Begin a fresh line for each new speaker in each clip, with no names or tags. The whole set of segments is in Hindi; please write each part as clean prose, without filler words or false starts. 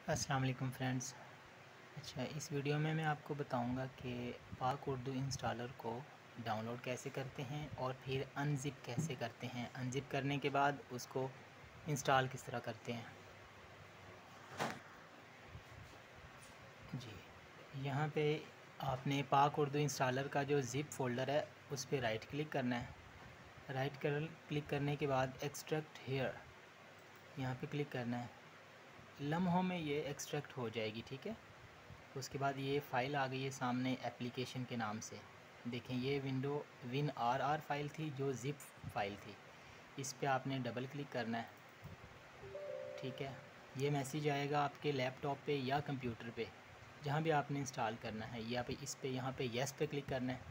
अस्सलाम वालेकुम फ्रेंड्स। अच्छा, इस वीडियो में मैं आपको बताऊंगा कि पाक उर्दू इंस्टॉलर को डाउनलोड कैसे करते हैं और फिर अनज़िप कैसे करते हैं। अनज़िप करने के बाद उसको इंस्टॉल किस तरह करते हैं। जी, यहाँ पे आपने पाक उर्दू इंस्टॉलर का जो ज़िप फ़ोल्डर है उस पर राइट क्लिक करना है। क्लिक करने के बाद एक्सट्रैक्ट हेयर यहाँ पे क्लिक करना है। लम्हों में ये एक्सट्रैक्ट हो जाएगी, ठीक है। उसके बाद ये फ़ाइल आ गई है सामने एप्लीकेशन के नाम से। देखें, ये विंडो WinRR फ़ाइल थी जो ज़िप फ़ाइल थी। इस पे आपने डबल क्लिक करना है, ठीक है। ये मैसेज आएगा आपके लैपटॉप पे या कंप्यूटर पे, जहाँ भी आपने इंस्टॉल करना है। या पे इस पे यहाँ पे येस पे क्लिक करना है।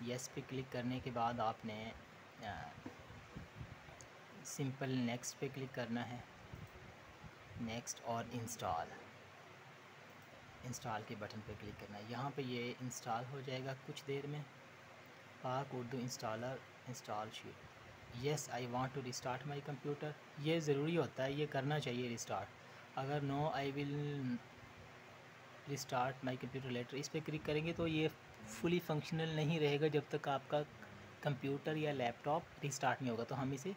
येस पे क्लिक करने के बाद आपने सिंपल नेक्स्ट पे क्लिक करना है। नेक्स्ट और इंस्टॉल के बटन पे क्लिक करना है। यहाँ पे ये इंस्टॉल हो जाएगा कुछ देर में। Pak Urdu installer install sheet. Yes I want to restart my computer. ये ज़रूरी होता है, ये करना चाहिए रिस्टार्ट। अगर no I will restart my computer later इस पर क्लिक करेंगे तो ये फुली फंक्शनल नहीं रहेगा जब तक आपका कंप्यूटर या लैपटॉप रिस्टार्ट नहीं होगा। तो हम इसे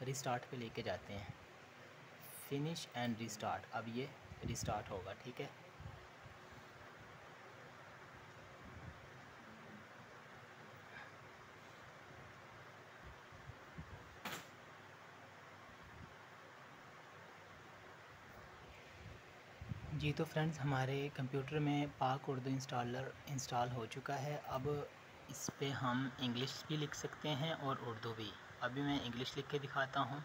रिस्टार्ट पे लेके जाते हैं। Finish and restart. अब ये रिस्टार्ट होगा, ठीक है। जी तो फ्रेंड्स, हमारे कंप्यूटर में पाक उर्दू इंस्टॉलर इंस्टॉल हो चुका है। अब इस पे हम इंग्लिश भी लिख सकते हैं और उर्दू भी। अभी मैं इंग्लिश लिख के दिखाता हूँ।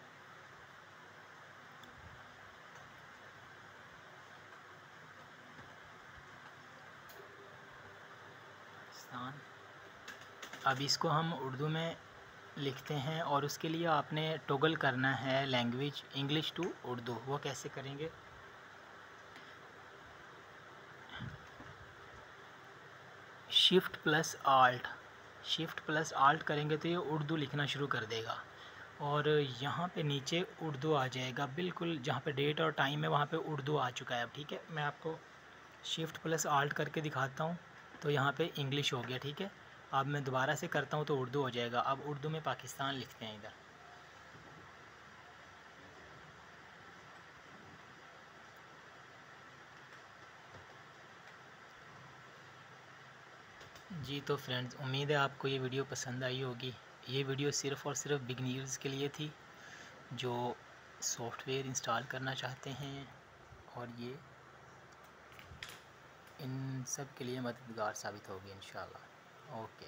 अब इसको हम उर्दू में लिखते हैं और उसके लिए आपने टॉगल करना है लैंग्वेज इंग्लिश टू उर्दू। वो कैसे करेंगे? शिफ्ट प्लस आल्ट करेंगे तो ये उर्दू लिखना शुरू कर देगा और यहाँ पे नीचे उर्दू आ जाएगा। बिल्कुल जहाँ पे डेट और टाइम है वहाँ पे उर्दू आ चुका है अब, ठीक है। मैं आपको शिफ्ट प्लस आल्ट करके दिखाता हूँ। तो यहाँ पे इंग्लिश हो गया, ठीक है। अब मैं दोबारा से करता हूँ तो उर्दू हो जाएगा। अब उर्दू में पाकिस्तान लिखते हैं इधर। जी तो फ्रेंड्स, उम्मीद है आपको ये वीडियो पसंद आई होगी। ये वीडियो सिर्फ़ और सिर्फ बिगनर्स के लिए थी जो सॉफ्टवेयर इंस्टॉल करना चाहते हैं, और ये इन सब के लिए मददगार साबित होगी इंशाल्लाह। ओके।